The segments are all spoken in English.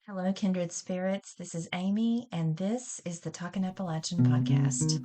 Hello, kindred spirits. This is Amy, and this is the Talkin' Appalachian podcast.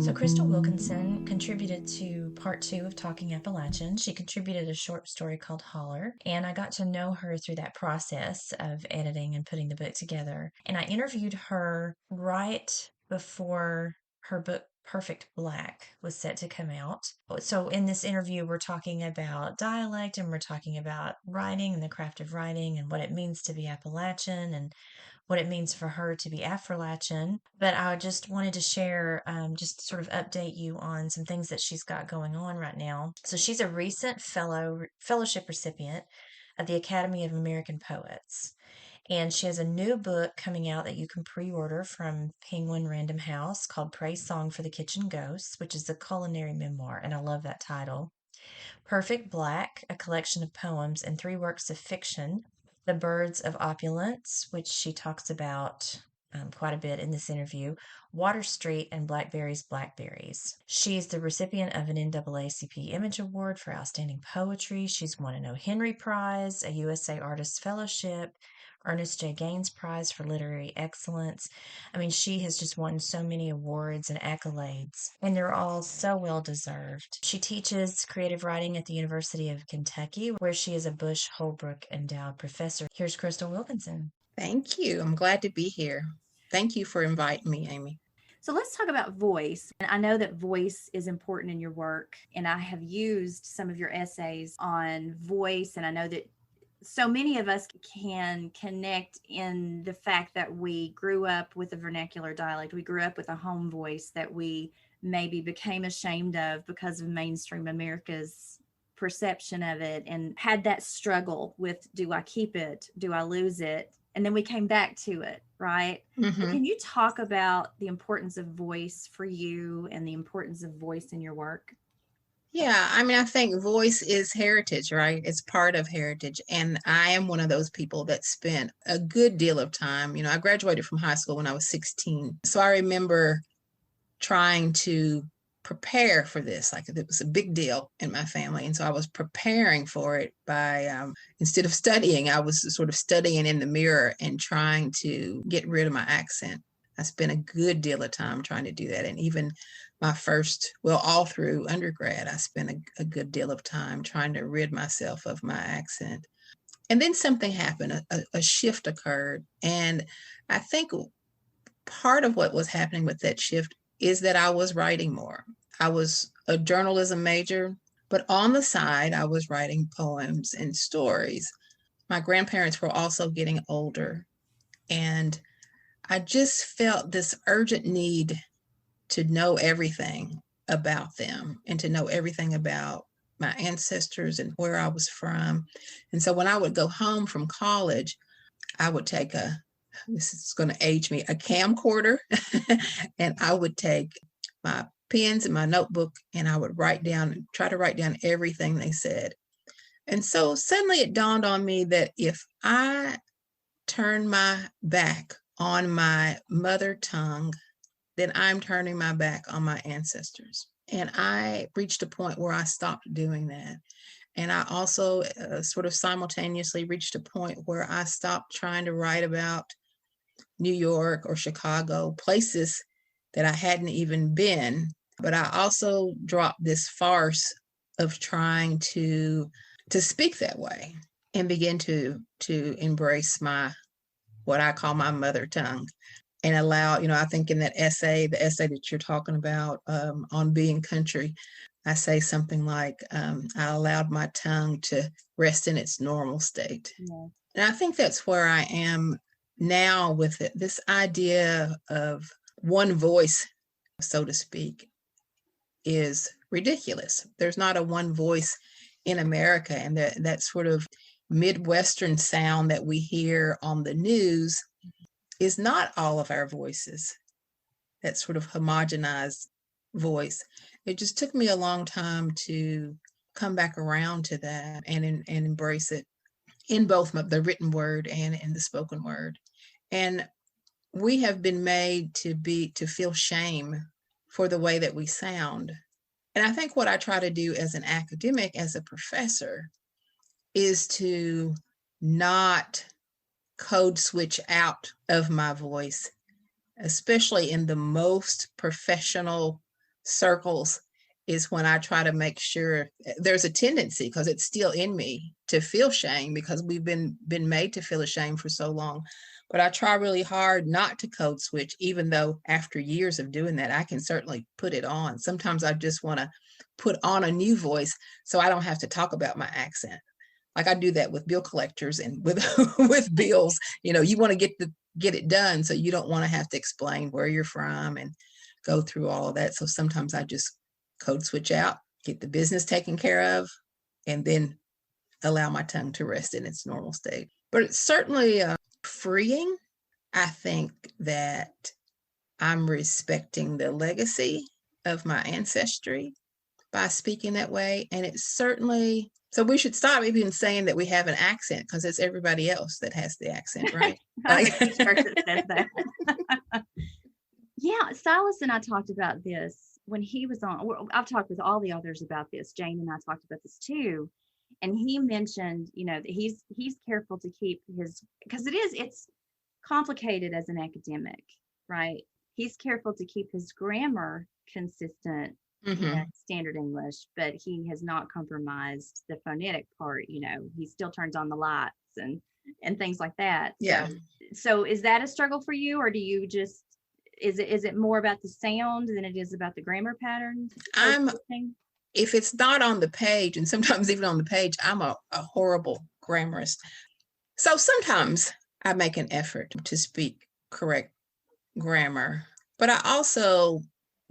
So, Crystal Wilkinson contributed to part two of Talking Appalachian. She contributed a short story called Holler, and I got to know her through that process of editing and putting the book together. And I interviewed her right before her book Perfect Black was set to come out. So, in this interview, we're talking about dialect and we're talking about writing and the craft of writing and what it means to be Appalachian and what it means for her to be Afro-Latin. But I just wanted to share, just sort of update you on some things that she's got going on right now. So she's a recent fellowship recipient of the Academy of American Poets. And she has a new book coming out that you can pre-order from Penguin Random House called Praise Song for the Kitchen Ghosts, which is a culinary memoir, and I love that title. Perfect Black, a collection of poems and three works of fiction. The Birds of Opulence, which she talks about quite a bit in this interview. Water Street and Blackberries, Blackberries. She is the recipient of an NAACP Image Award for Outstanding Poetry. She's won an O. Henry Prize, a USA Artist Fellowship, Ernest J. Gaines Prize for Literary Excellence. I mean, she has just won so many awards and accolades, and they're all so well deserved. She teaches creative writing at the University of Kentucky, where she is a Bush Holbrook Endowed Professor. Here's Crystal Wilkinson. Thank you. I'm glad to be here. Thank you for inviting me, Amy. So let's talk about voice. And I know that voice is important in your work, and I have used some of your essays on voice, and I know that so many of us can connect in the fact that we grew up with a vernacular dialect. We grew up with a home voice that we maybe became ashamed of because of mainstream America's perception of it, and had that struggle with, do I keep it? Do I lose it? And then we came back to it, right? Mm-hmm. Can you talk about the importance of voice for you and the importance of voice in your work? Yeah, I think voice is heritage, right? It's part of heritage. And I am one of those people that spent a good deal of time. I graduated from high school when I was 16. So I remember trying to prepare for this. Like, it was a big deal in my family. And so I was preparing for it by, instead of studying, I was sort of studying in the mirror and trying to get rid of my accent. I spent a good deal of time trying to do that. And even all through undergrad, I spent a good deal of time trying to rid myself of my accent. And then something happened, a shift occurred. And I think part of what was happening with that shift is that I was writing more. I was a journalism major, but on the side, I was writing poems and stories. My grandparents were also getting older, and I just felt this urgent need to know everything about them and to know everything about my ancestors and where I was from. And so when I would go home from college, I would take this is going to age me, a camcorder, and I would take my pens and my notebook, and I would try to write down everything they said. And so suddenly it dawned on me that if I turn my back on my mother tongue, then I'm turning my back on my ancestors. And I reached a point where I stopped doing that. And I also sort of simultaneously reached a point where I stopped trying to write about New York or Chicago, places that I hadn't even been. But I also dropped this farce of trying to speak that way and begin to embrace what I call my mother tongue, and allow, I think in that essay, the essay that you're talking about on being country, I say something like, I allowed my tongue to rest in its normal state. Yeah. And I think that's where I am now with it. This idea of one voice, so to speak, is ridiculous. There's not a one voice in America, and that sort of Midwestern sound that we hear on the news is not all of our voices. That sort of homogenized voice. It just took me a long time to come back around to that and embrace it. in both the written word and in the spoken word. And we have been made to feel shame for the way that we sound. And I think what I try to do as an academic, as a professor, is to not code switch out of my voice, especially in the most professional circles, is when I try to make sure there's a tendency, because it's still in me, to feel shame because we've been made to feel ashamed for so long. But I try really hard not to code switch, even though after years of doing that, I can certainly put it on. Sometimes I just want to put on a new voice so I don't have to talk about my accent. Like I do that with bill collectors and with with bills. You want to get it done, so you don't want to have to explain where you're from and go through all of that. So sometimes I just code switch out, get the business taken care of, and then allow my tongue to rest in its normal state. But it's certainly freeing. I think that I'm respecting the legacy of my ancestry by speaking that way. And it's certainly, so we should stop even saying that we have an accent, because it's everybody else that has the accent, right? I have a t-shirt that says that. Yeah, Silas and I talked about this when he was on. I've talked with all the others about this. Jane and I talked about this too. And he mentioned, that he's careful to keep his, because it's complicated as an academic, right? He's careful to keep his grammar consistent in standard English, but he has not compromised the phonetic part. He still turns on the lights and things like that. Yeah. So is that a struggle for you, or do you just, is it more about the sound than it is about the grammar pattern? If it's not on the page, and sometimes even on the page, I'm a horrible grammarist. So sometimes I make an effort to speak correct grammar, but I also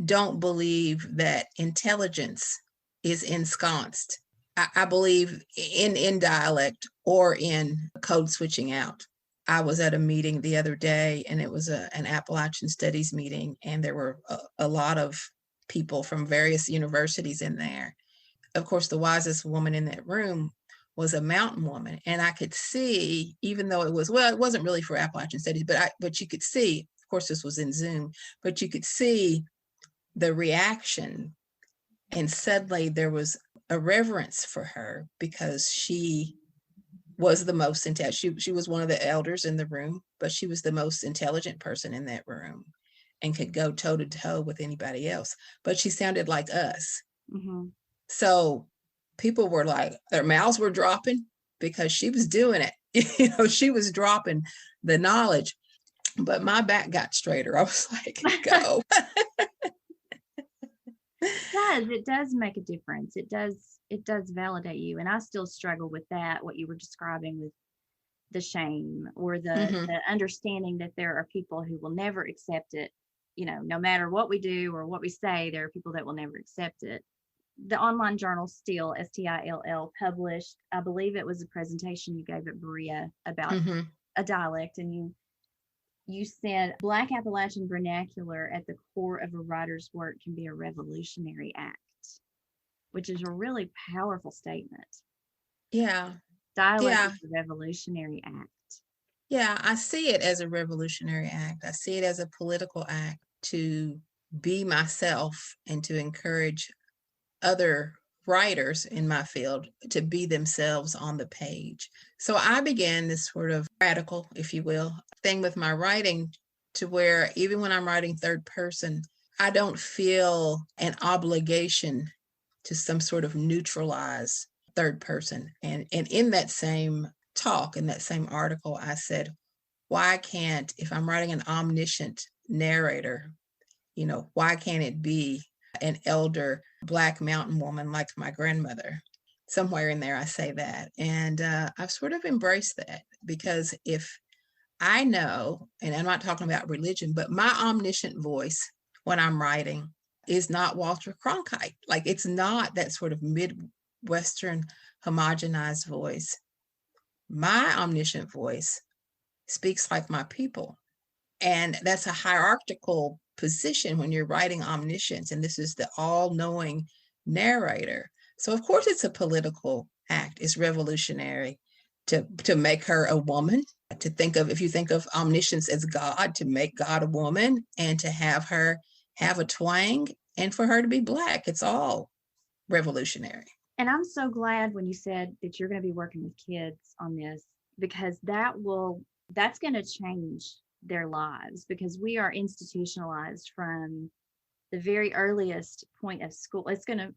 don't believe that intelligence is ensconced. I believe in dialect or in code switching out. I was at a meeting the other day, and it was an Appalachian Studies meeting, and there were a lot of people from various universities in there. Of course, the wisest woman in that room was a mountain woman, and I could see, even though it wasn't really for Appalachian Studies, but you could see, of course, this was in Zoom, but you could see the reaction, and suddenly there was a reverence for her because she was the most intelligent. She was one of the elders in the room, but she was the most intelligent person in that room and could go toe to toe with anybody else. But she sounded like us. Mm-hmm. So people were like, their mouths were dropping because she was doing it. She was dropping the knowledge. But my back got straighter. I was like, go. It does make a difference. It does validate you. And I still struggle with that, what you were describing with the shame or the understanding that there are people who will never accept it. No matter what we do or what we say, there are people that will never accept it. The online journal Still, STILL, published, I believe it was a presentation you gave at Berea about a dialect, and you said Black Appalachian vernacular at the core of a writer's work can be a revolutionary act, which is a really powerful statement. Yeah. Dialect is a revolutionary act. Yeah, I see it as a revolutionary act. I see it as a political act to be myself and to encourage other writers in my field to be themselves on the page. So I began this sort of radical, if you will, thing with my writing, to where even when I'm writing third person, I don't feel an obligation to some sort of neutralize third person. And in that same talk, in that same article, I said, why can't, if I'm writing an omniscient narrator, why can't it be an elder Black mountain woman like my grandmother? Somewhere in there I say that. And I've sort of embraced that, because if I know, and I'm not talking about religion, but my omniscient voice when I'm writing is not Walter Cronkite. Like, it's not that sort of Midwestern homogenized voice. My omniscient voice speaks like my people. And that's a hierarchical position when you're writing omniscience, and this is the all-knowing narrator. So of course it's a political act, it's revolutionary, to make her a woman, to think of, if you think of omniscience as God, to make God a woman and to have her have a twang and for her to be Black. It's all revolutionary. And I'm so glad when you said that you're going to be working with kids on this, because that's going to change their lives, because we are institutionalized from the very earliest point of school. It's going to,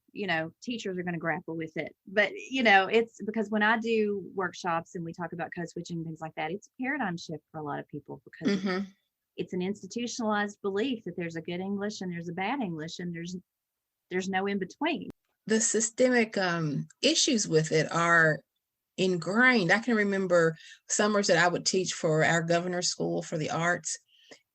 teachers are going to grapple with it. But, it's because when I do workshops and we talk about code switching and things like that, it's a paradigm shift for a lot of people, because it's an institutionalized belief that there's a good English and there's a bad English, and there's no in between. The systemic issues with it are ingrained. I can remember summers that I would teach for our governor's school for the arts,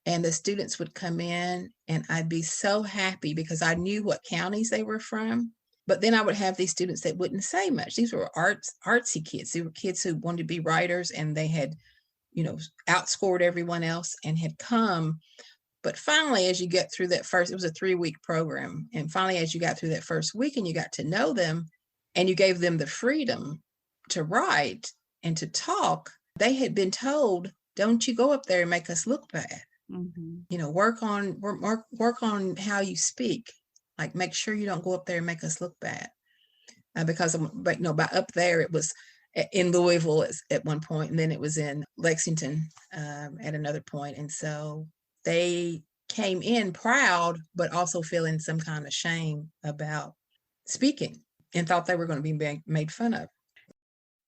and the students would come in and I'd be so happy because I knew what counties they were from. But then I would have these students that wouldn't say much. These were artsy kids. They were kids who wanted to be writers, and they had, outscored everyone else and had come. But finally, as you get through that first, it was a 3-week program. And finally, as you got through that first week and you got to know them and you gave them the freedom to write and to talk, they had been told, don't you go up there and make us look bad. Work on how you speak. Like, make sure you don't go up there and make us look bad. Because by up there, it was in Louisville at one point, and then it was in Lexington at another point. And so they came in proud, but also feeling some kind of shame about speaking and thought they were going to be made fun of.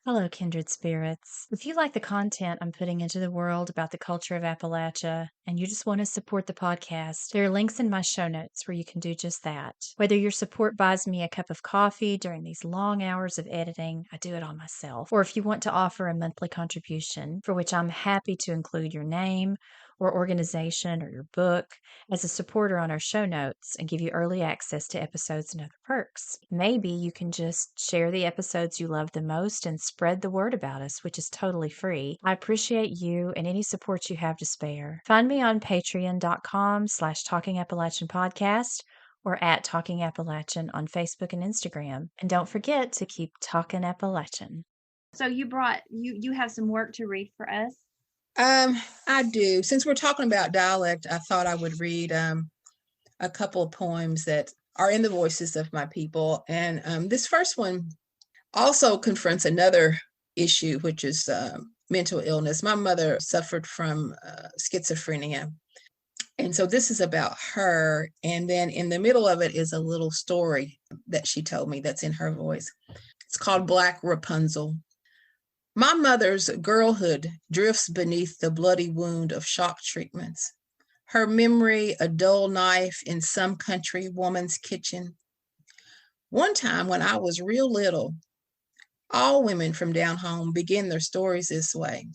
Hello, kindred spirits. If you like the content I'm putting into the world about the culture of Appalachia and you just want to support the podcast, there are links in my show notes where you can do just that. Whether your support buys me a cup of coffee during these long hours of editing, I do it all myself, or if you want to offer a monthly contribution, for which I'm happy to include your name or organization or your book as a supporter on our show notes and give you early access to episodes and other perks. Maybe you can just share the episodes you love the most and spread the word about us, which is totally free. I appreciate you and any support you have to spare. Find me on patreon.com/Talking Appalachian Podcast or at Talking Appalachian on Facebook and Instagram. And don't forget to keep talking Appalachian. So you have some work to read for us? I do. Since we're talking about dialect, I thought I would read a couple of poems that are in the voices of my people. And this first one also confronts another issue, which is mental illness. My mother suffered from schizophrenia. And so this is about her. And then in the middle of it is a little story that she told me that's in her voice. It's called Black Rapunzel. My mother's girlhood drifts beneath the bloody wound of shock treatments. Her memory, a dull knife in some country woman's kitchen. One time when I was real little, all women from down home begin their stories this way.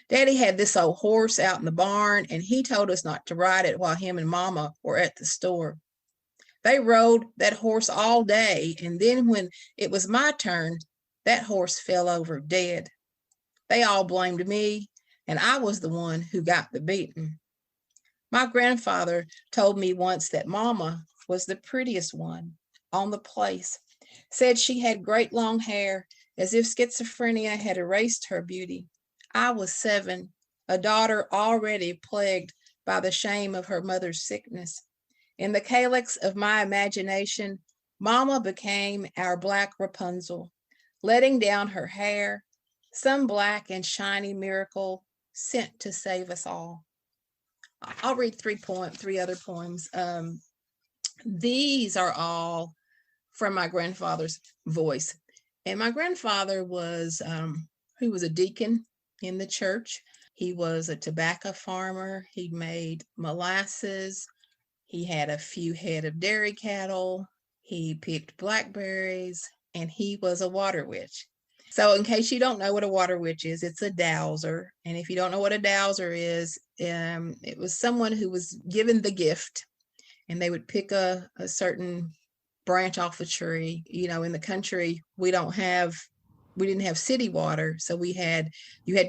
Daddy had this old horse out in the barn, and he told us not to ride it while him and Mama were at the store. They rode that horse all day, and then when it was my turn, that horse fell over dead. They all blamed me, and I was the one who got the beating. My grandfather told me once that Mama was the prettiest one on the place, said she had great long hair, as if schizophrenia had erased her beauty. I was 7, a daughter already plagued by the shame of her mother's sickness. In the calyx of my imagination, Mama became our Black Rapunzel, letting down her hair, some black and shiny miracle sent to save us all. I'll read three other poems. These are all from my grandfather's voice. And my grandfather was, he was a deacon in the church. He was a tobacco farmer. He made molasses. He had a few head of dairy cattle. He picked blackberries, and he was a water witch. So in case you don't know what a water witch is, it's a dowser. And if you don't know what a dowser is, it was someone who was given the gift, and they would pick a certain branch off a tree. You know, in the country, we didn't have city water. So you had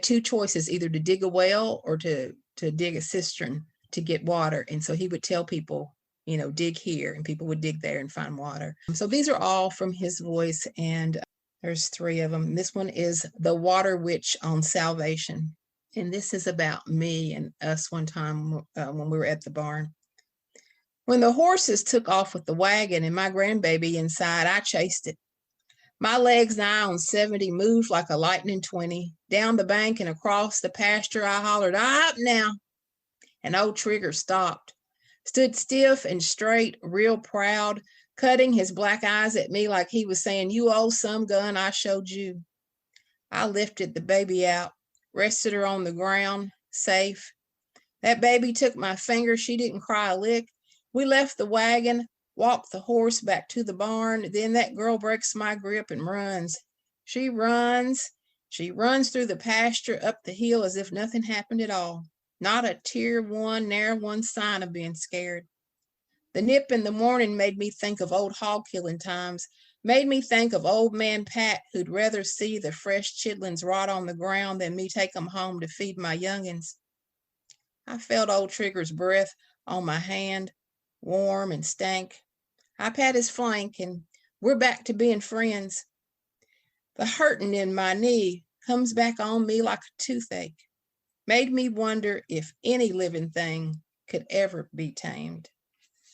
2 choices, either to dig a well or to dig a cistern to get water. And so he would tell people, you know, dig here, and people would dig there and find water. So these are all from his voice. And There's 3 of them. This one is The Water Witch on Salvation. And this is about me and us one time when we were at the barn. When the horses took off with the wagon and my grandbaby inside, I chased it. My legs nigh on 70 moved like a lightning 20. Down the bank and across the pasture, I hollered, "Up now!" And old Trigger stopped, stood stiff and straight, real proud, cutting his black eyes at me like he was saying, "You owe some gun I showed you." I lifted the baby out, rested her on the ground, safe. That baby took my finger. She didn't cry a lick. We left the wagon, walked the horse back to the barn. Then that girl breaks my grip and runs. She runs through the pasture, up the hill as if nothing happened at all. Not a tear won, ne'er one sign of being scared. The nip in the morning made me think of old hog killing times, made me think of old man Pat, who'd rather see the fresh chitlins rot on the ground than me take 'em home to feed my youngins. I felt old Trigger's breath on my hand, warm and stank. I pat his flank, and we're back to being friends. The hurting in my knee comes back on me like a toothache, made me wonder if any living thing could ever be tamed.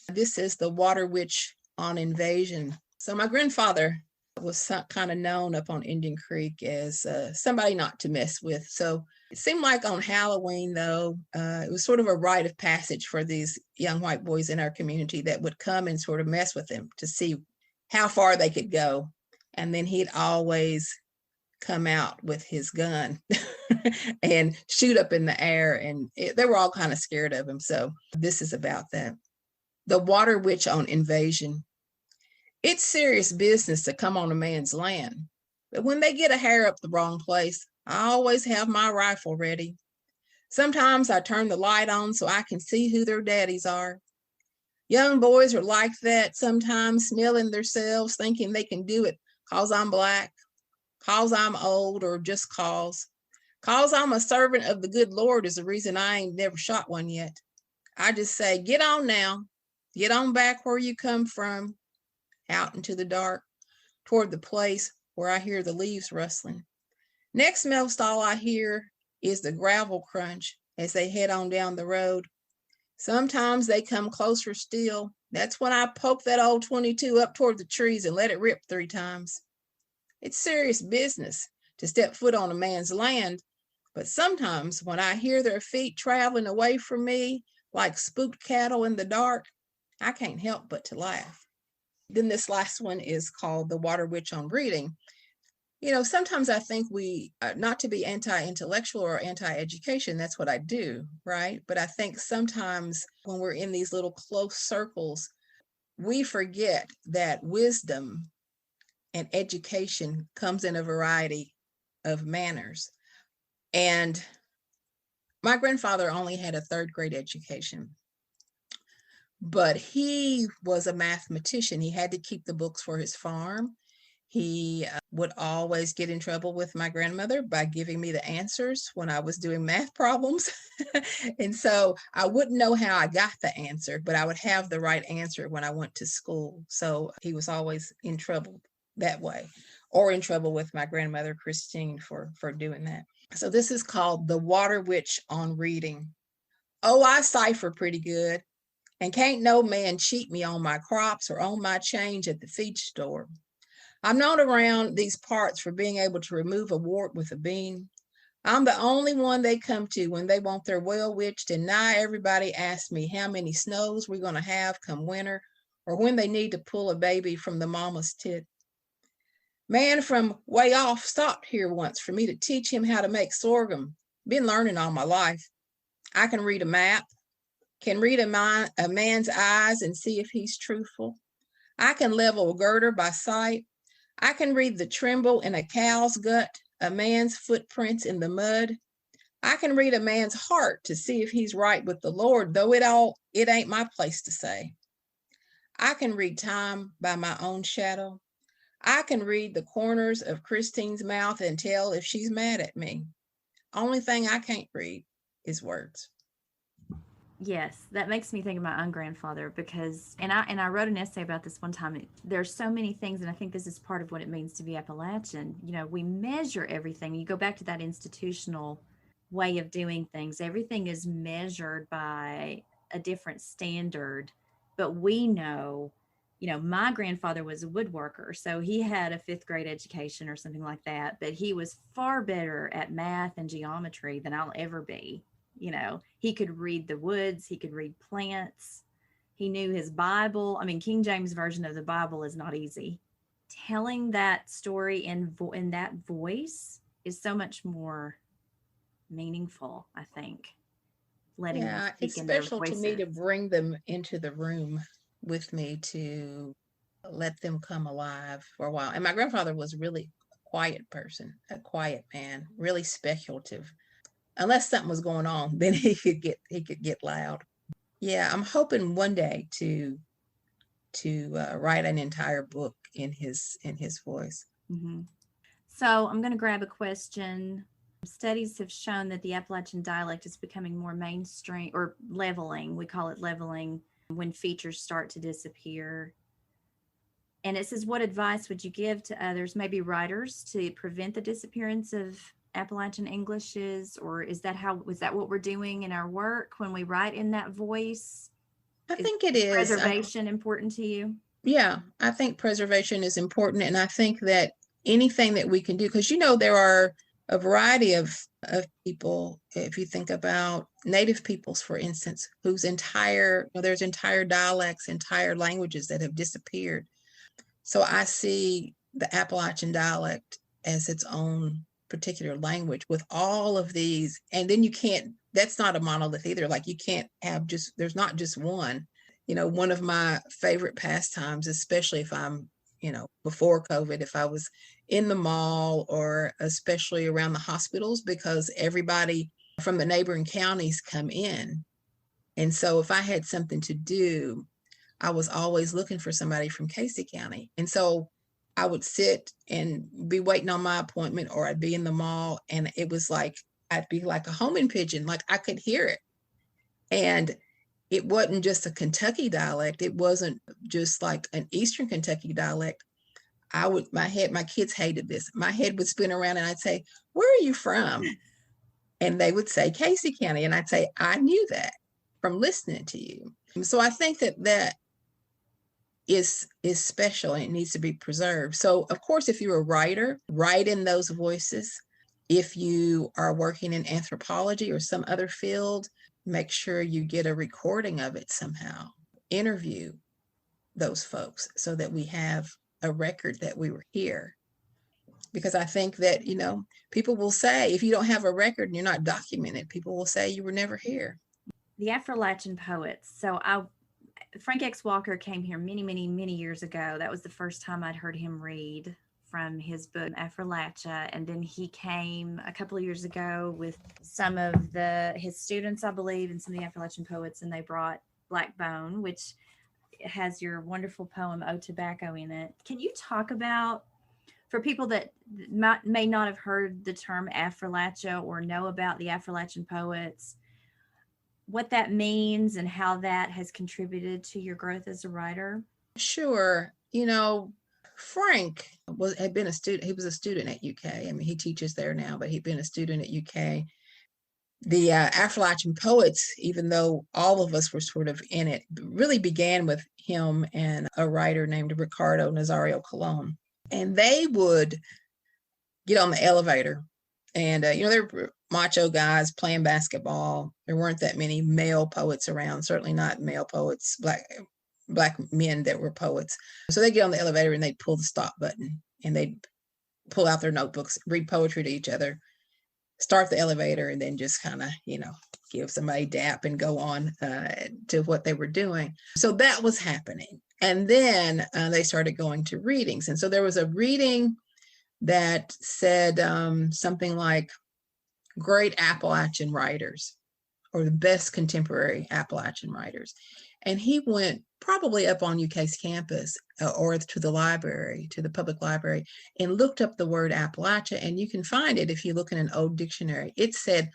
This is The Water Witch on Invasion. So my grandfather was kind of known up on Indian Creek as somebody not to mess with. So it seemed like on Halloween, though, it was sort of a rite of passage for these young white boys in our community that would come and sort of mess with them to see how far they could go. And then he'd always come out with his gun and shoot up in the air. And they were all kind of scared of him. So this is about that. The Water Witch on Invasion. It's serious business to come on a man's land, but when they get a hair up the wrong place, I always have my rifle ready. Sometimes I turn the light on so I can see who their daddies are. Young boys are like that sometimes, smelling themselves, thinking they can do it cause I'm black, cause I'm old, or just cause I'm a servant of the good Lord is the reason I ain't never shot one yet. I just say, get on now, get on back where you come from, out into the dark, toward the place where I hear the leaves rustling. Next, most all I hear is the gravel crunch as they head on down the road. Sometimes they come closer still. That's when I poke that old 22 up toward the trees and let it rip 3 times. It's serious business to step foot on a man's land, but sometimes when I hear their feet traveling away from me like spooked cattle in the dark, I can't help but to laugh. Then this last one is called The Water Witch on Reading. You know, sometimes I think we, not to be anti-intellectual or anti-education, that's what I do, right? But I think sometimes when we're in these little close circles, we forget that wisdom and education comes in a variety of manners. And my grandfather only had a 3rd grade education, but he was a mathematician. He had to keep the books for his farm. He would always get in trouble with my grandmother by giving me the answers when I was doing math problems. And so I wouldn't know how I got the answer, but I would have the right answer when I went to school. So he was always in trouble that way, or in trouble with my grandmother, Christine, for doing that. So this is called The Water Witch on Reading. Oh, I cipher pretty good, and can't no man cheat me on my crops or on my change at the feed store. I'm known around these parts for being able to remove a wart with a bean. I'm the only one they come to when they want their well witched, and now everybody asks me how many snows we're going to have come winter, or when they need to pull a baby from the mama's tit. Man from way off stopped here once for me to teach him how to make sorghum. Been learning all my life. I can read a map, can read a man's eyes and see if he's truthful. I can level a girder by sight. I can read the tremble in a cow's gut, a man's footprints in the mud. I can read a man's heart to see if he's right with the Lord, though it ain't my place to say. I can read time by my own shadow. I can read the corners of Christine's mouth and tell if she's mad at me. Only thing I can't read is words. Yes, that makes me think of my own grandfather because, and I wrote an essay about this one time. There's so many things, and I think this is part of what it means to be Appalachian. You know, we measure everything. You go back to that institutional way of doing things. Everything is measured by a different standard, but we know, you know, my grandfather was a woodworker, so he had a fifth grade education or something like that, but he was far better at math and geometry than I'll ever be. You know, he could read the woods, he could read plants, he knew his Bible. I mean, King James version of the Bible is not easy. Telling that story in that voice is so much more meaningful, I think, letting them Yeah, speak it's in their special to me voices. to bring them into the room with me to let them come alive for a while. And my grandfather was really a quiet person, a quiet man, really speculative. Unless something was going on, then he could get loud. Yeah, I'm hoping one day to write an entire book in his voice. Hmm. So I'm going to grab a question. Studies have shown that the Appalachian dialect is becoming more mainstream or leveling. We call it leveling when features start to disappear. And it says, what advice would you give to others, maybe writers, to prevent the disappearance of Appalachian Englishes? Or was that what we're doing in our work when we write in that voice? I Is, think it is is. preservation important to you? Yeah, I think preservation is important. And I think that anything that we can do, because there are a variety of people, if you think about Native peoples, for instance, whose there's entire dialects, entire languages that have disappeared. So I see the Appalachian dialect as its own particular language with all of these. And then that's not a monolith either. Like you can't have there's not just one. One of my favorite pastimes, especially if I'm, before COVID, if I was in the mall or especially around the hospitals, because everybody from the neighboring counties come in. And so if I had something to do, I was always looking for somebody from Casey County. And so I would sit and be waiting on my appointment, or I'd be in the mall, and it was like I'd be like a homing pigeon, like I could hear it. And it wasn't just a Kentucky dialect. It wasn't just like an Eastern Kentucky dialect. My kids hated this. My head would spin around and I'd say, "Where are you from?" And they would say, "Casey County." And I'd say, "I knew that from listening to you." So I think that is special and it needs to be preserved. So of course, if you're a writer, write in those voices. If you are working in anthropology or some other field, make sure you get a recording of it somehow. Interview those folks so that we have a record that we were here. Because I think that, people will say, if you don't have a record and you're not documented, people will say you were never here. The Appalachian poets. Frank X. Walker came here many, many, many years ago. That was the first time I'd heard him read from his book Appalachia, and then he came a couple of years ago with some of his students, I believe, and some of the Appalachian poets, and they brought Blackbone, which has your wonderful poem "O Tobacco" in it. Can you talk about, for people that may not have heard the term Appalachia or know about the Appalachian poets, what that means and how that has contributed to your growth as a writer? Sure. Frank had been a student. He was a student at UK. I mean, he teaches there now, but he'd been a student at UK. The Appalachian poets, even though all of us were sort of in it, really began with him and a writer named Ricardo Nazario Colon. And they would get on the elevator and, they were macho guys playing basketball. There weren't that many male poets around, certainly not male poets, black men that were poets. So they'd get on the elevator and they'd pull the stop button and they'd pull out their notebooks, read poetry to each other, start the elevator, and then just kind of, give somebody dap and go on to what they were doing. So that was happening. And then they started going to readings. And so there was a reading that said something like great Appalachian writers or the best contemporary Appalachian writers. And he went probably up on UK's campus or to the public library, and looked up the word Appalachia. And you can find it if you look in an old dictionary. It said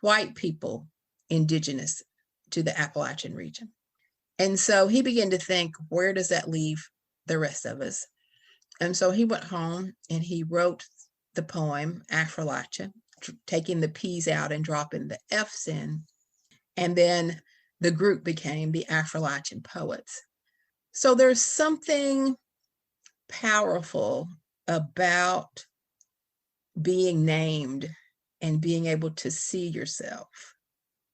white people indigenous to the Appalachian region. And so he began to think, where does that leave the rest of us? And so he went home and he wrote the poem Affrilachian, taking the P's out and dropping the F's in. And then the group became the Affrilachian Poets. So there's something powerful about being named and being able to see yourself.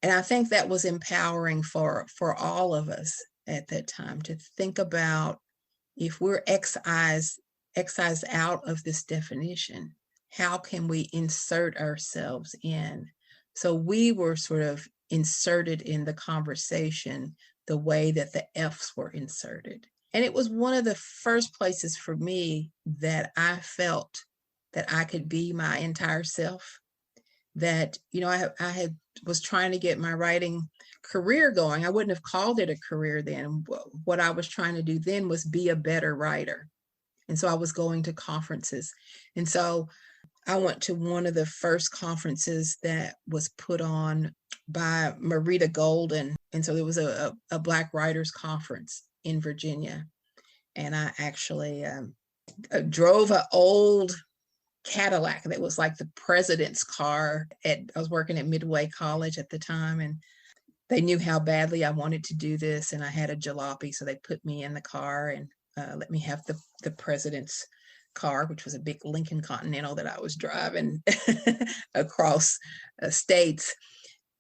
And I think that was empowering for all of us at that time to think about, if we're excised out of this definition, how can we insert ourselves in? So we were sort of inserted in the conversation the way that the F's were inserted. And it was one of the first places for me that I felt that I could be my entire self. That, I was trying to get my writing career going. I wouldn't have called it a career then. What I was trying to do then was be a better writer. And so I was going to conferences. And so I went to one of the first conferences that was put on by Marita Golden. And so there was a Black Writers Conference in Virginia. And I actually drove an old Cadillac that was like the president's car. I was working at Midway College at the time, and they knew how badly I wanted to do this. And I had a jalopy, so they put me in the car and let me have the president's car, which was a big Lincoln Continental that I was driving across states.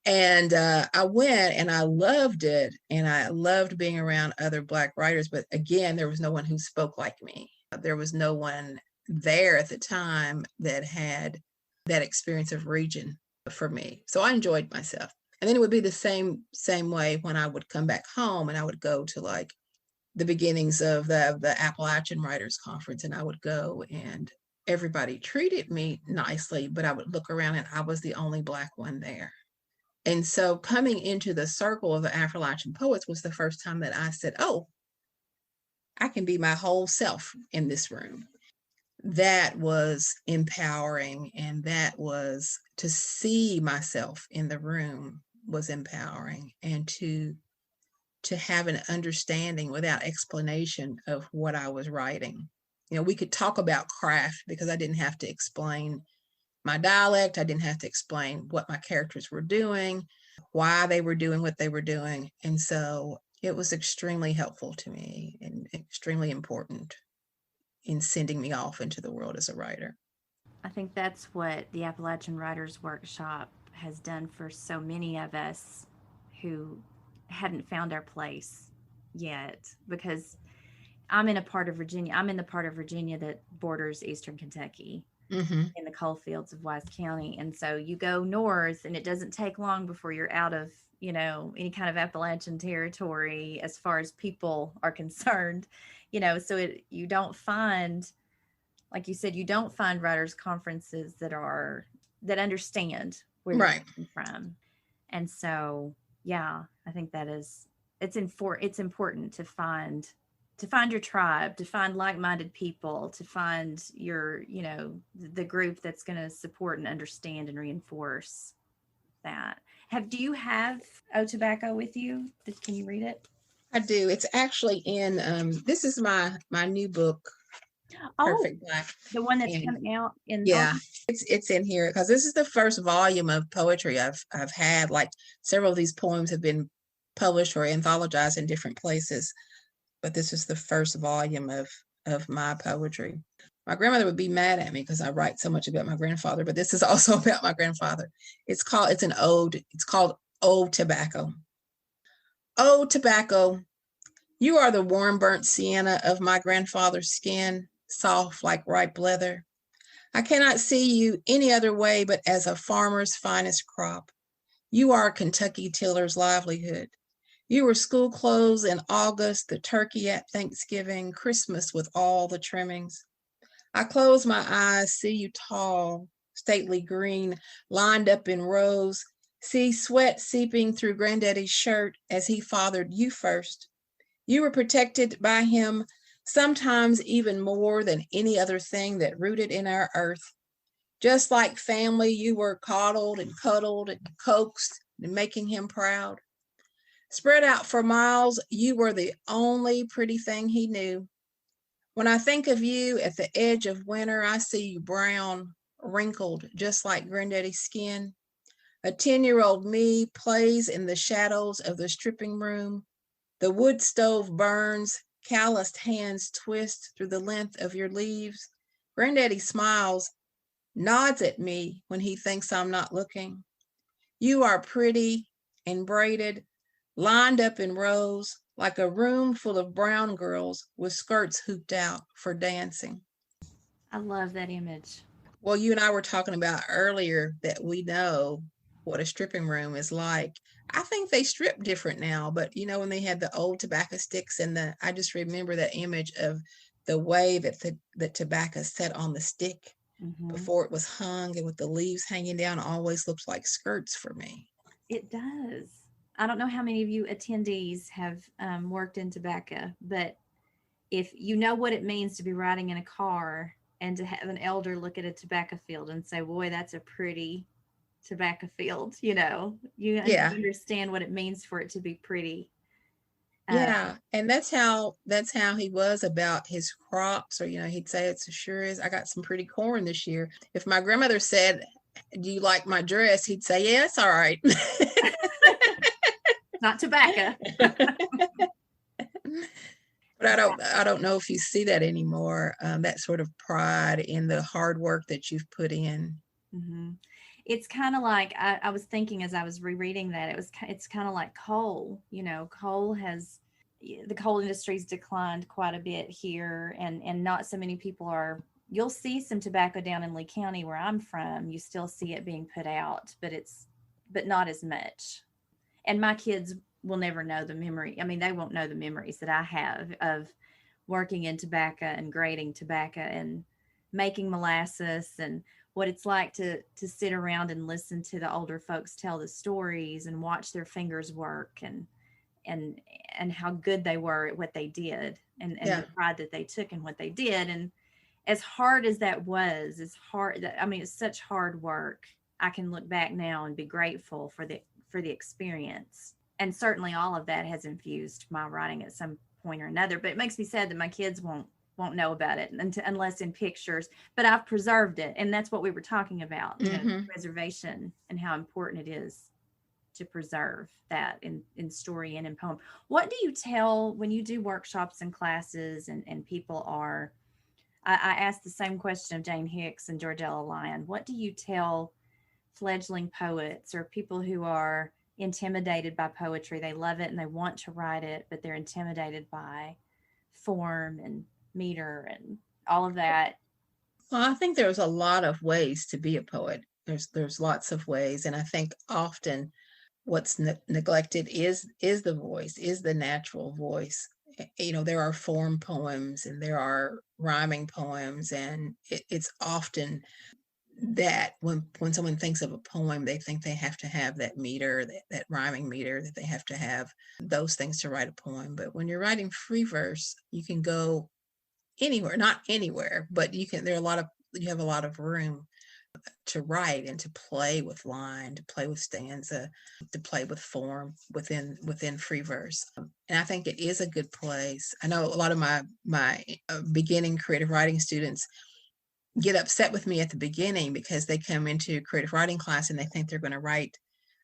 And I went and I loved it. And I loved being around other Black writers. But again, there was no one who spoke like me. There was no one there at the time that had that experience of region for me. So I enjoyed myself. And then it would be the same way when I would come back home and I would go to like the beginnings of the Appalachian Writers Conference, and I would go and everybody treated me nicely, but I would look around and I was the only Black one there. And so coming into the circle of the Appalachian poets was the first time that I said, oh, I can be my whole self in this room. That was empowering, and that was to see myself in the room was empowering, and to have an understanding without explanation of what I was writing. We could talk about craft because I didn't have to explain my dialect. I didn't have to explain what my characters were doing, why they were doing what they were doing. And so it was extremely helpful to me and extremely important in sending me off into the world as a writer. I think that's what the Appalachian Writers Workshop has done for so many of us who hadn't found our place yet, because I'm in the part of Virginia that borders Eastern Kentucky, in the coal fields of Wise County. And so you go north and it doesn't take long before you're out of, any kind of Appalachian territory as far as people are concerned, so you don't find, like you said, you don't find writers conferences that understand where you're coming from. And so, yeah, I think it's important to find your tribe, to find like-minded people, to find your, the group that's going to support and understand and reinforce that. Do you have O Tobacco with you? Can you read it? I do. It's actually in, this is my new book, Perfect Black. The one that's coming out in it's in here because this is the first volume of poetry I've had. Like several of these poems have been published or anthologized in different places, but this is the first volume of my poetry. My grandmother would be mad at me because I write so much about my grandfather, but this is also about my grandfather. It's an ode. It's called Ode Tobacco. Oh, tobacco, you are the warm burnt sienna of my grandfather's skin, soft like ripe leather. I cannot see you any other way but as a farmer's finest crop. You are a Kentucky tiller's livelihood. You were school clothes in August, the turkey at Thanksgiving, Christmas with all the trimmings. I close my eyes, see you tall, stately green, lined up in rows, see sweat seeping through Granddaddy's shirt as he fathered you first. You were protected by him, sometimes even more than any other thing that rooted in our earth. Just like family, you were coddled and cuddled and coaxed and making him proud. Spread out for miles, you were the only pretty thing he knew. When I think of you at the edge of winter, I see you brown, wrinkled, just like Granddaddy's skin. A 10-year-old me plays in the shadows of the stripping room. The wood stove burns, calloused hands twist through the length of your leaves. Granddaddy smiles, nods at me when he thinks I'm not looking. You are pretty and braided, lined up in rows, like a room full of brown girls with skirts hooped out for dancing. I love that image. Well, you and I were talking about earlier that we know what a stripping room is like. I think they strip different now, but when they had the old tobacco sticks I just remember that image of the way that the tobacco set on the stick before it was hung, and with the leaves hanging down, always looks like skirts for me. It does. I don't know how many of you attendees have worked in tobacco, but if you know what it means to be riding in a car and to have an elder look at a tobacco field and say, boy, that's a pretty tobacco field, you understand what it means for it to be pretty. Yeah, and that's how he was about his crops, or he'd say, "It sure is. I got some pretty corn this year." If my grandmother said, "Do you like my dress?" he'd say, "Yeah, it's all right." Not tobacco. But I don't know if you see that anymore. That sort of pride in the hard work that you've put in. Mm-hmm. It's kind of like I was thinking as I was rereading that it's kind of like coal. The coal industry's declined quite a bit here, and not so many people are. You'll see some tobacco down in Lee County where I'm from. You still see it being put out, but not as much. And my kids will never know the memory. I mean, they won't know the memories that I have of working in tobacco and grading tobacco and making molasses, and what it's like to sit around and listen to the older folks tell the stories and watch their fingers work, and how good they were at what they did, and the pride that they took in what they did. And as hard as that was, it's such hard work. I can look back now and be grateful for the experience. And certainly all of that has infused my writing at some point or another. But it makes me sad that my kids won't know about it unless in pictures. But I've preserved it, and that's what we were talking about, preservation, and how important it is to preserve that in story and in poem. What do you tell when you do workshops and classes, and people are? I asked the same question of Jane Hicks and Georgella Lyon. What do you tell fledgling poets or people who are intimidated by poetry? They love it and they want to write it, but they're intimidated by form and meter and all of that. Well, I think there's a lot of ways to be a poet. There's lots of ways, and I think often what's neglected is the voice, is the natural voice. There are form poems and there are rhyming poems, and it's often that when someone thinks of a poem, they think they have to have that meter, that rhyming meter, that they have to have those things to write a poem. But when you're writing free verse, you can go anywhere, not anywhere, but you have a lot of room to write and to play with line, to play with stanza, to play with form within free verse. And I think it is a good place. I know a lot of my beginning creative writing students get upset with me at the beginning because they come into creative writing class and they think they're going to write,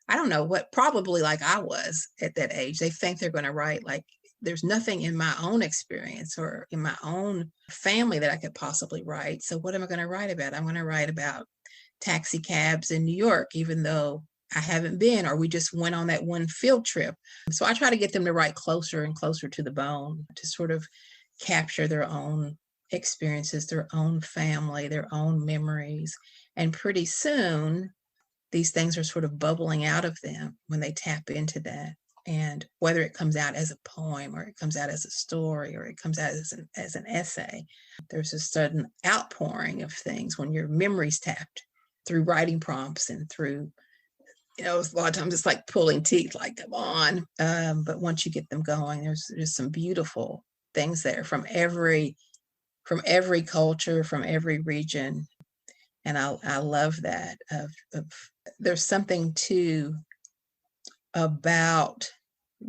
I don't know what, probably like I was at that age. They think they're going to write like, there's nothing in my own experience or in my own family that I could possibly write. So what am I going to write about? I'm going to write about taxi cabs in New York, even though I haven't been, or we just went on that one field trip. So I try to get them to write closer and closer to the bone, to sort of capture their own experiences, their own family, their own memories. And pretty soon, these things are sort of bubbling out of them when they tap into that. And whether it comes out as a poem or it comes out as a story or it comes out as an essay, there's a sudden outpouring of things when your memory's tapped through writing prompts and through, a lot of times it's like pulling teeth, like, come on. But once you get them going, there's some beautiful things there from every culture, from every region. And I love that. There's something too about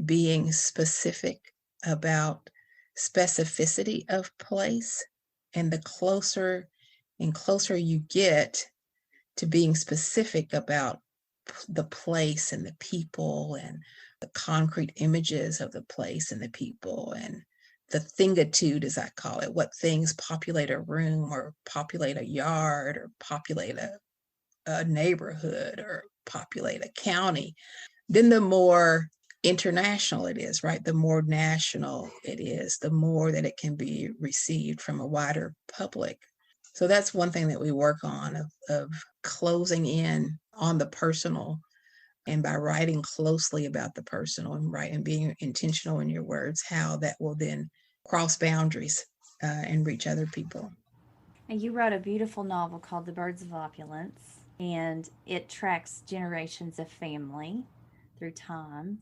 being specific about specificity of place. And the closer and closer you get to being specific about the place and the people and the concrete images of the place and the people and the thingitude, as I call it, what things populate a room or populate a yard or populate a neighborhood or populate a county, then the more international it is, right? The more national it is, the more that it can be received from a wider public. So that's one thing that we work on of closing in on the personal, and by writing closely about the personal and being intentional in your words, how that will then cross boundaries and reach other people. And you wrote a beautiful novel called The Birds of Opulence, and it tracks generations of family through time.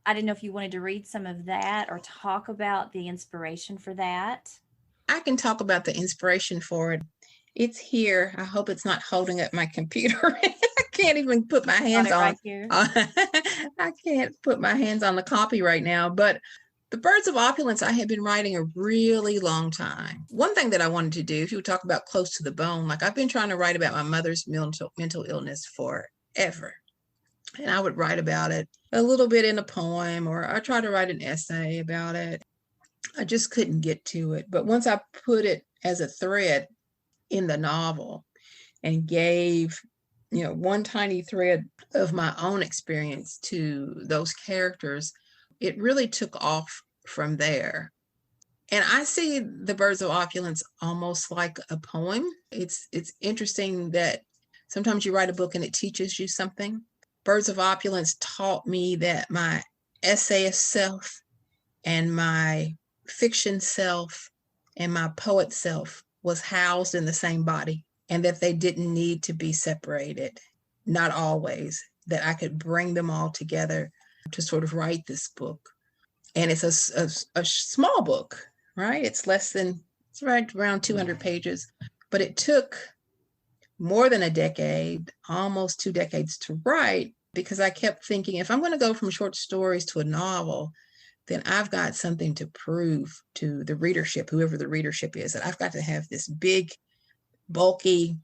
I didn't know if you wanted to read some of that or talk about the inspiration for that. I can talk about the inspiration for it. It's here. I hope it's not holding up my computer. I can't even put my hands on right here. I can't put my hands on the copy right now, but The Birds of Opulence, I had been writing a really long time. One thing that I wanted to do, if you talk about close to the bone, like I've been trying to write about my mother's mental illness forever. And I would write about it a little bit in a poem, or I try to write an essay about it. I just couldn't get to it. But once I put it as a thread in the novel and gave, one tiny thread of my own experience to those characters, it really took off from there. And I see The Birds of Opulence almost like a poem. It's interesting that sometimes you write a book and it teaches you something. Birds of Opulence taught me that my essayist self and my fiction self and my poet self was housed in the same body, and that they didn't need to be separated, not always, that I could bring them all together to sort of write this book. And it's a small book, right? It's right around 200 pages, but it took more than a decade, almost 2 decades to write, because I kept thinking, if I'm going to go from short stories to a novel, then I've got something to prove to the readership, whoever the readership is, that I've got to have this big, bulky,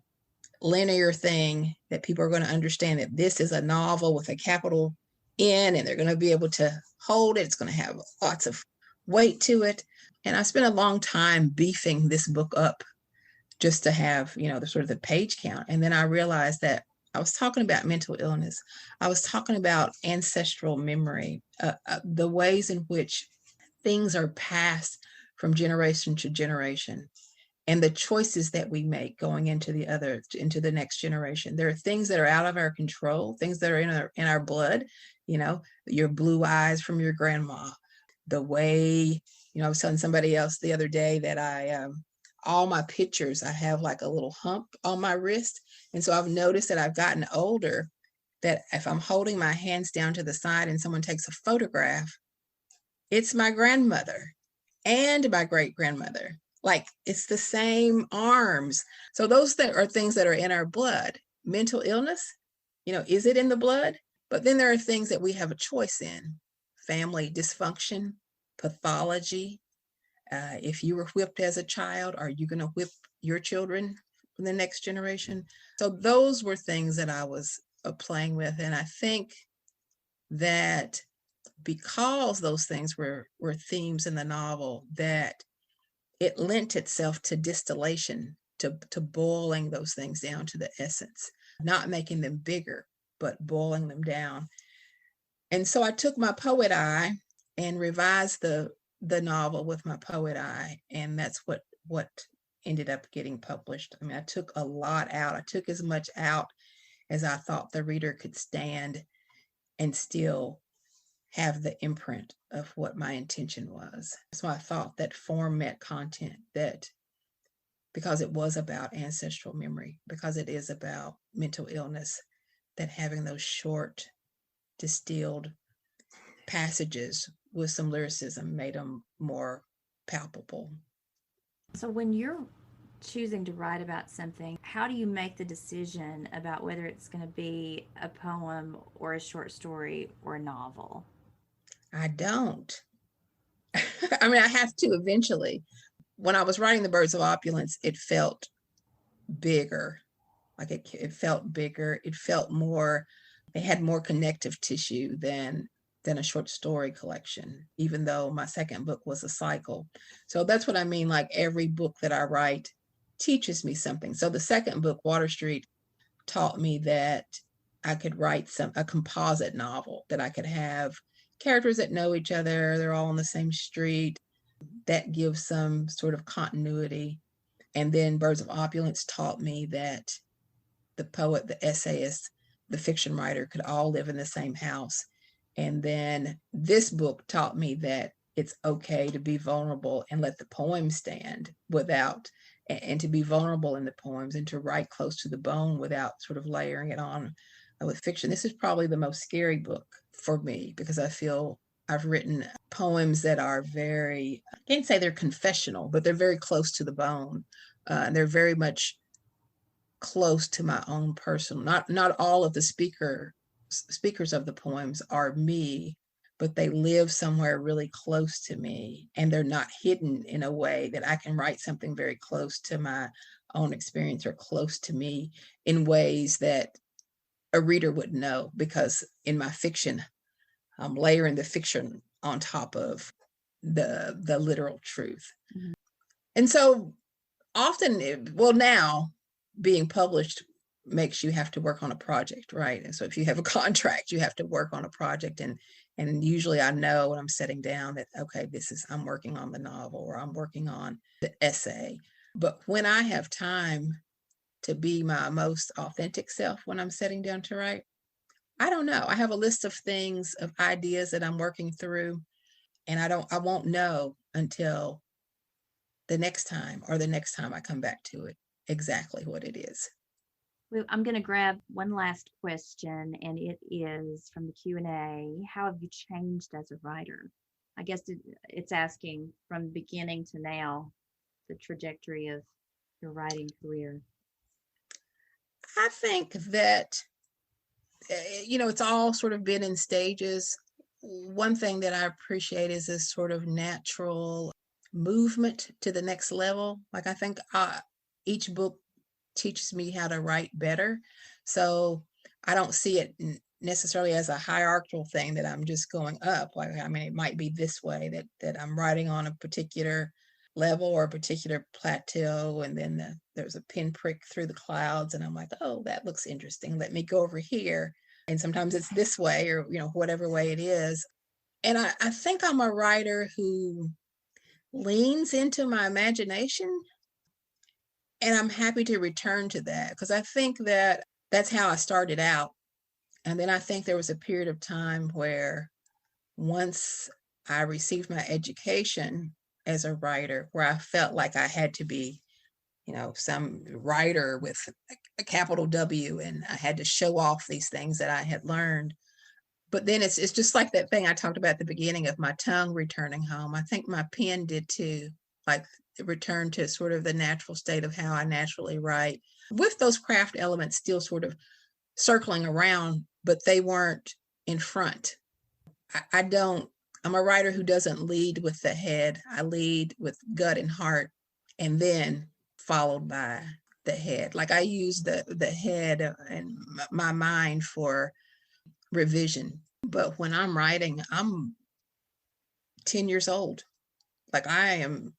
linear thing that people are going to understand that this is a novel with a capital N, and they're going to be able to hold it. It's going to have lots of weight to it. And I spent a long time beefing this book up just to have, the sort of the page count. And then I realized that I was talking about mental illness. I was talking about ancestral memory, the ways in which things are passed from generation to generation, and the choices that we make going into the next generation. There are things that are out of our control, things that are in our blood, your blue eyes from your grandma, the way, I was telling somebody else the other day that all my pictures, I have like a little hump on my wrist. And so I've noticed that I've gotten older, that if I'm holding my hands down to the side and someone takes a photograph, it's my grandmother and my great grandmother. Like, it's the same arms. So those are things that are in our blood. Mental illness, is it in the blood? But then there are things that we have a choice in. Family dysfunction, pathology. If you were whipped as a child, are you going to whip your children for the next generation? So those were things that I was playing with. And I think that because those things were themes in the novel, that it lent itself to distillation, to boiling those things down to the essence, not making them bigger, but boiling them down. And so I took my poet eye and revised the novel with my poet eye, and that's what ended up getting published. I mean, I took a lot out. I took as much out as I thought the reader could stand and still have the imprint of what my intention was. So I thought that form met content, that because it was about ancestral memory, because it is about mental illness, that having those short, distilled passages with some lyricism made them more palpable. So when you're choosing to write about something, how do you make the decision about whether it's going to be a poem or a short story or a novel? I don't. I mean, I have to eventually. When I was writing The Birds of Opulence, it felt bigger. Like it felt bigger. It felt more, it had more connective tissue than a short story collection, even though my second book was a cycle. So that's what I mean. Like every book that I write teaches me something. So the second book, Water Street, taught me that I could write a composite novel, that I could have characters that know each other, they're all on the same street. That gives some sort of continuity. And then Birds of Opulence taught me that the poet, the essayist, the fiction writer could all live in the same house. And then this book taught me that it's okay to be vulnerable and let the poem stand without, and to be vulnerable in the poems and to write close to the bone without sort of layering it on with fiction. This is probably the most scary book for me because I feel I've written poems that are very, I can't say they're confessional, but they're very close to the bone. And they're very much close to my own personal, not all of the speakers of the poems are me, but they live somewhere really close to me, and they're not hidden in a way that I can write something very close to my own experience or close to me in ways that a reader would know, because in my fiction, I'm layering the fiction on top of the literal truth. Mhm. And so often, well, now being published makes you have to work on a project, right? And so if you have a contract, you have to work on a project, and usually I know when I'm sitting down that, okay, I'm working on the novel or I'm working on the essay. But when I have time to be my most authentic self when I'm sitting down to write, I don't know. I have a list of things, of ideas that I'm working through, and I won't know until the next time or the next time I come back to it exactly what it is. I'm going to grab one last question, and it is from the Q&A. How have you changed as a writer? I guess it's asking from beginning to now, the trajectory of your writing career. I think that, it's all sort of been in stages. One thing that I appreciate is this sort of natural movement to the next level. Like I think each book teaches me how to write better. So I don't see it necessarily as a hierarchical thing that I'm just going up. Like, I mean, it might be this way that I'm writing on a particular level or a particular plateau, and then there's a pinprick through the clouds, and I'm like, oh, that looks interesting. Let me go over here. And sometimes it's this way, or whatever way it is. And I think I'm a writer who leans into my imagination, and I'm happy to return to that because I think that that's how I started out. And then I think there was a period of time where once I received my education as a writer, where I felt like I had to be, some writer with a capital W, and I had to show off these things that I had learned. But then it's just like that thing I talked about at the beginning of my tongue returning home. I think my pen did too, like it returned to sort of the natural state of how I naturally write, with those craft elements still sort of circling around, but they weren't in front. I'm a writer who doesn't lead with the head. I lead with gut and heart, and then followed by the head. Like I use the head and my mind for revision. But when I'm writing, I'm 10 years old. Like I am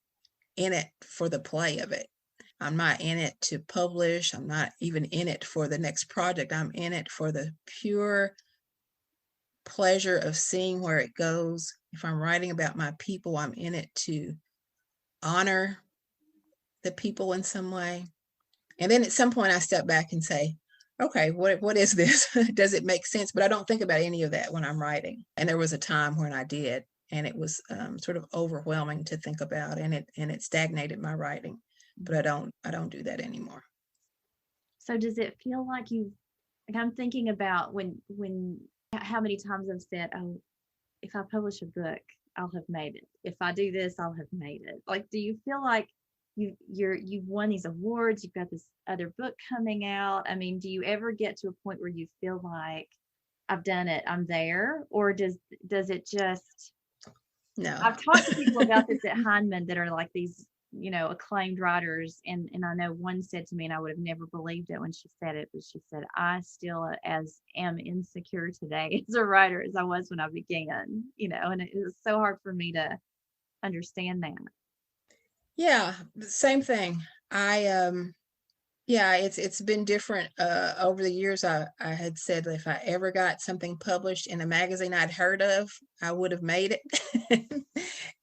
in it for the play of it. I'm not in it to publish. I'm not even in it for the next project. I'm in it for the pure pleasure of seeing where it goes. If I'm writing about my people, I'm in it to honor the people in some way. And then at some point I step back and say, okay, what is this? Does it make sense? But I don't think about any of that when I'm writing. And there was a time when I did, and it was sort of overwhelming to think about, and it stagnated my writing. But I don't do that anymore. So does it feel like I'm thinking about when how many times I've said, oh, if I publish a book, I'll have made it. If I do this, I'll have made it. Like, do you feel like you've won these awards, you've got this other book coming out? I mean, do you ever get to a point where you feel like I've done it, I'm there, or does it just? No. I've talked to people about this at Heinemann that are like these, acclaimed writers, and I know one said to me, and I would have never believed it when she said it, but she said, I still am insecure today as a writer as I was when I began, and it was so hard for me to understand that. Yeah, same thing. Yeah, it's been different over the years. I had said if I ever got something published in a magazine I'd heard of, I would have made it.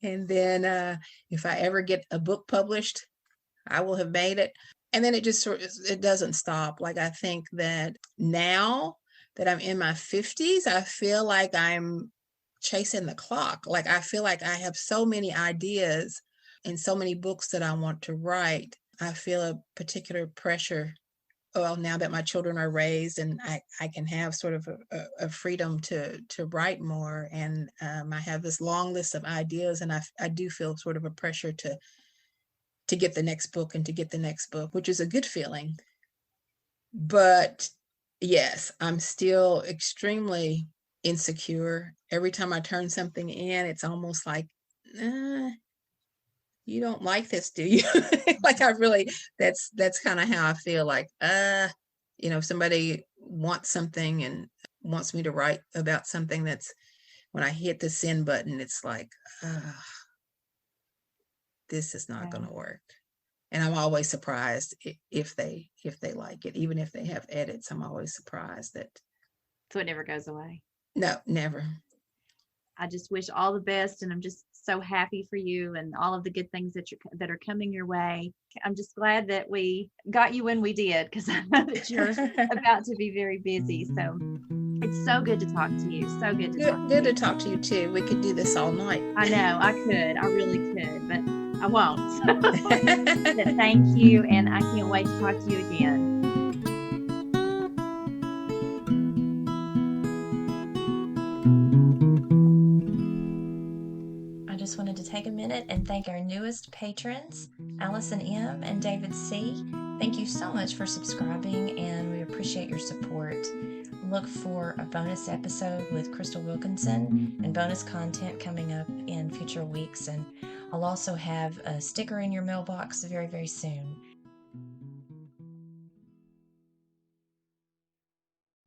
And then if I ever get a book published, I will have made it. And then it just it doesn't stop. Like, I think that now that I'm in my 50s, I feel like I'm chasing the clock. Like, I feel like I have so many ideas and so many books that I want to write. I feel a particular pressure. Well, now that my children are raised and I can have sort of a freedom to write more, and I have this long list of ideas, and I do feel sort of a pressure to get the next book and to get the next book, which is a good feeling. But yes, I'm still extremely insecure. Every time I turn something in, it's almost like, you don't like this, do you? Like, that's kind of how I feel. Like, if somebody wants something and wants me to write about something, that's when I hit the send button, it's like, this is not going to work. And I'm always surprised if they like it. Even if they have edits, I'm always surprised that. So it never goes away. No, never. I just wish all the best, and I'm just so happy for you and all of the good things that are coming your way. I'm just glad that we got you when we did, because I know that you're about to be very busy. So it's so good to talk to you. So good to talk to you. Good to talk to you too. We could do this all night. I know, I could. I really could, but I won't. But thank you, and I can't wait to talk to you again. I just wanted to take a minute and thank our newest patrons, Allison M. and David C. Thank you so much for subscribing, and we appreciate your support. Look for a bonus episode with Crystal Wilkinson and bonus content coming up in future weeks, and I'll also have a sticker in your mailbox very, very soon.